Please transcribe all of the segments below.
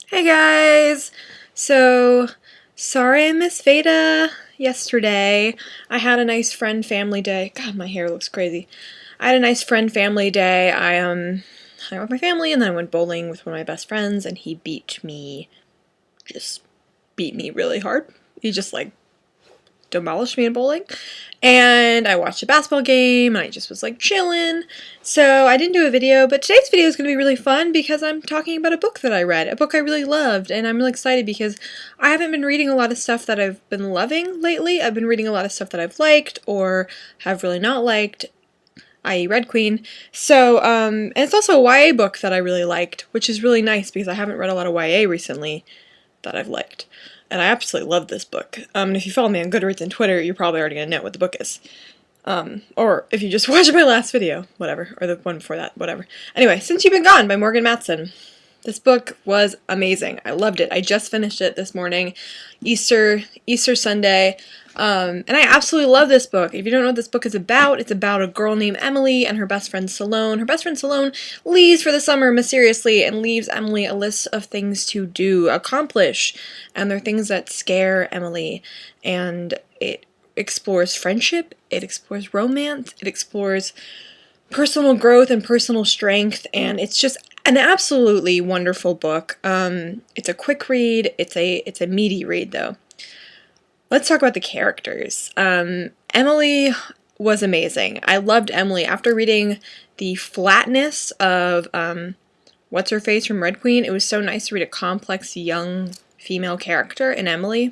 Hey guys! So, sorry I missed VEDA yesterday. I had a nice friend family day. God, my hair looks crazy. I had a nice friend family day. I hung out with my family and then I went bowling with one of my best friends and he just beat me really hard. He just like demolished me in bowling. And I watched a basketball game and I just was like chilling. So I didn't do a video, but today's video is going to be really fun because I'm talking about a book that I read, a book I really loved, and I'm really excited because I haven't been reading a lot of stuff that I've been loving lately. I've been reading a lot of stuff that I've liked or have really not liked, i.e. Red Queen. So, and it's also a YA book that I really liked, which is really nice because I haven't read a lot of YA recently that I've liked. And I absolutely love this book. And if you follow me on Goodreads and Twitter, you're probably already going to know what the book is. Or if you just watched my last video, whatever, or the one before that, whatever. Anyway, Since You've Been Gone by Morgan Matson. This book was amazing. I loved it. I just finished it this morning, Easter Sunday, and I absolutely love this book. If you don't know what this book is about, it's about a girl named Emily and her best friend Salone. Her best friend Salone leaves for the summer mysteriously and leaves Emily a list of things to do, accomplish, and they're things that scare Emily, and it explores friendship, it explores romance, it explores personal growth and personal strength, and it's just an absolutely wonderful book. It's a quick read, it's a meaty read though. Let's talk about the characters. Emily was amazing. I loved Emily. After reading the flatness of What's-Her-Face from Red Queen, it was so nice to read a complex young female character in Emily.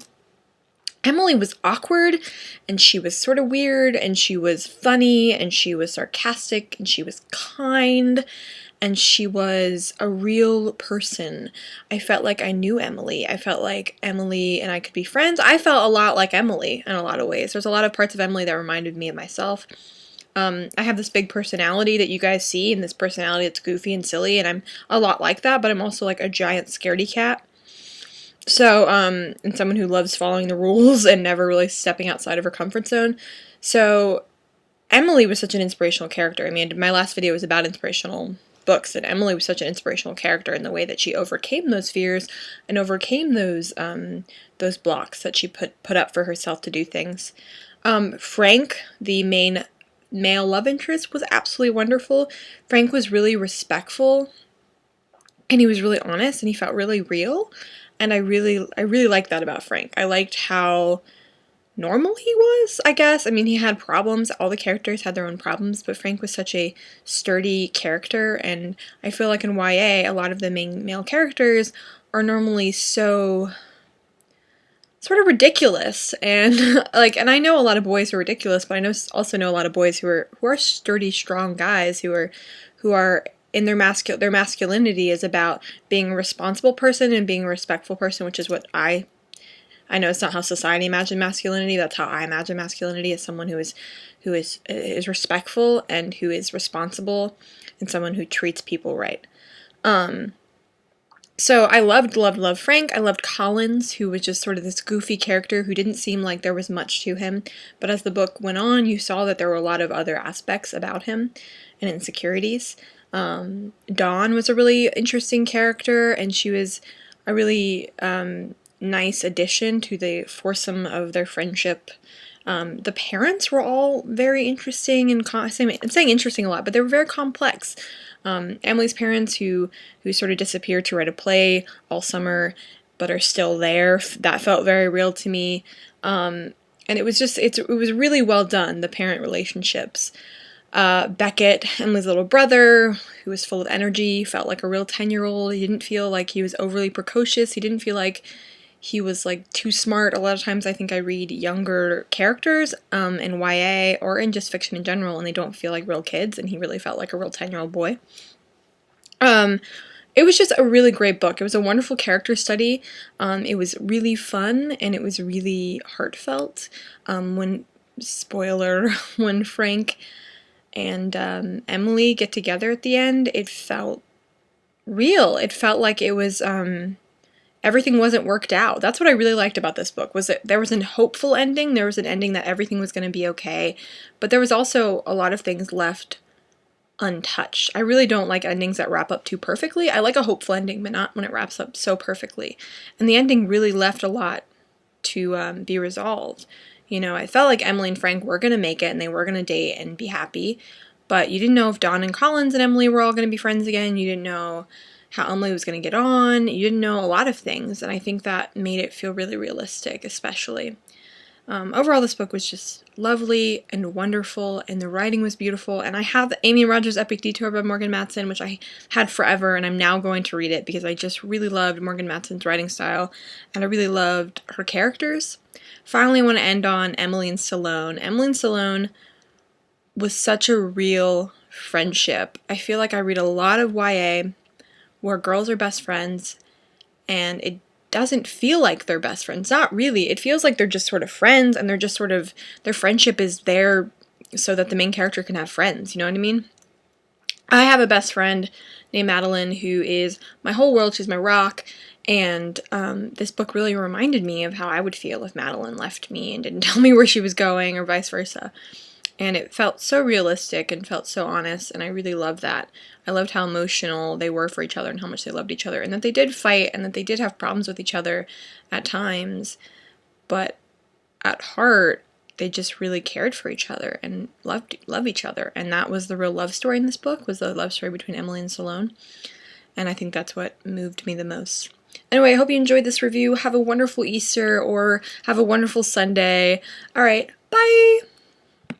Emily was awkward, and she was sort of weird, and she was funny, and she was sarcastic, and she was kind, and she was a real person. I felt like I knew Emily. I felt like Emily and I could be friends. I felt a lot like Emily in a lot of ways. There's a lot of parts of Emily that reminded me of myself. I have this big personality that you guys see, and this personality that's goofy and silly, and I'm a lot like that, but I'm also like a giant scaredy cat. So, and someone who loves following the rules and never really stepping outside of her comfort zone. So, Emily was such an inspirational character. I mean, my last video was about inspirational books, and Emily was such an inspirational character in the way that she overcame those fears and overcame those blocks that she put up for herself to do things. Frank, the main male love interest, was absolutely wonderful. Frank was really respectful, and he was really honest, and he felt really real. And I really liked that about Frank. I liked how normal he was, I guess. I mean, he had problems. All the characters had their own problems, but Frank was such a sturdy character, and I feel like in YA, a lot of the main male characters are normally so sort of ridiculous, and and I know a lot of boys who are ridiculous, but I also know a lot of boys who are sturdy, strong guys who are in their masculinity is about being a responsible person and being a respectful person, which is what I know it's not how society imagines masculinity. That's how I imagine masculinity, as someone who is respectful and who is responsible and someone who treats people right. So I loved Frank. I loved Collins, who was just sort of this goofy character who didn't seem like there was much to him. But as the book went on, you saw that there were a lot of other aspects about him and insecurities. Dawn was a really interesting character, and she was a really nice addition to the foursome of their friendship. The parents were all very interesting, and I'm saying interesting a lot, but they were very complex. Emily's parents, who sort of disappeared to write a play all summer, but are still there, that felt very real to me. And it was really well done, the parent relationships. Beckett, Emily's little brother, who was full of energy, felt like a real 10-year-old. He didn't feel like he was overly precocious. He didn't feel like he was like too smart. A lot of times I think I read younger characters in YA or in just fiction in general, and they don't feel like real kids, and he really felt like a real 10-year-old boy. It was just a really great book. It was a wonderful character study. It was really fun, and it was really heartfelt. When Frank and Emily get together at the end, it felt real. It felt like it was everything wasn't worked out. That's what I really liked about this book, was that there was a hopeful ending. There was an ending that everything was going to be okay, but there was also a lot of things left untouched. I really don't like endings that wrap up too perfectly. I like a hopeful ending, but not when it wraps up so perfectly. And the ending really left a lot to be resolved. You know, I felt like Emily and Frank were going to make it and they were going to date and be happy, but you didn't know if Dawn and Collins and Emily were all going to be friends again. You didn't know how Emily was going to get on. You didn't know a lot of things, and I think that made it feel really realistic, especially. Overall, this book was just lovely and wonderful, and the writing was beautiful, and I have the Amy Rogers' Epic Detour by Morgan Matson, which I had forever, and I'm now going to read it because I just really loved Morgan Matson's writing style, and I really loved her characters. Finally, I want to end on Emily and Salone. Emily and Salone was such a real friendship. I feel like I read a lot of YA where girls are best friends, and it doesn't feel like they're best friends. Not really. It feels like they're just sort of friends, and they're just sort of, their friendship is there so that the main character can have friends, you know what I mean? I have a best friend named Madeline who is my whole world. She's my rock, and this book really reminded me of how I would feel if Madeline left me and didn't tell me where she was going, or vice versa. And it felt so realistic and felt so honest, and I really loved that. I loved how emotional they were for each other and how much they loved each other, and that they did fight and that they did have problems with each other at times, but at heart, they just really cared for each other and loved each other. And that was the real love story in this book, was the love story between Emily and Salone. And I think that's what moved me the most. Anyway, I hope you enjoyed this review. Have a wonderful Easter, or have a wonderful Sunday. All right, bye!